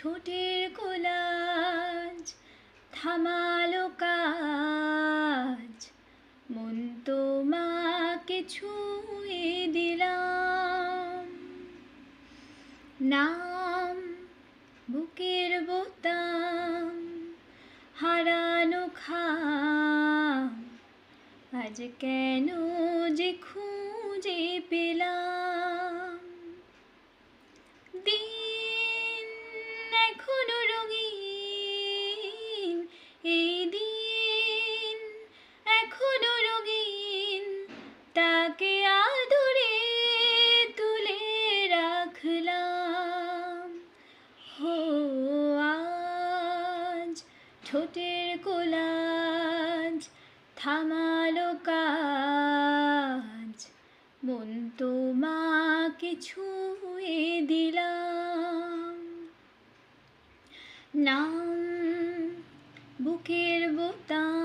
ঠোঁটের কোলাজ থামালো কাজ, মন তোমাকে ছুঁয়ে দিলাম। নাম বুকের বোতাম, হারানো খাম, আজ কেন যে খুঁজে পেলাম। দিন এখনো রঙিন, এই দিন এখনো রঙিন, তাকে আদরে তুলে রাখলাম। হো আজ ঠোঁটের কোলাজ থামালো কাজ, মন তোমাকে ছুঁয়ে দিলাম। নাম বুকের বোতাম,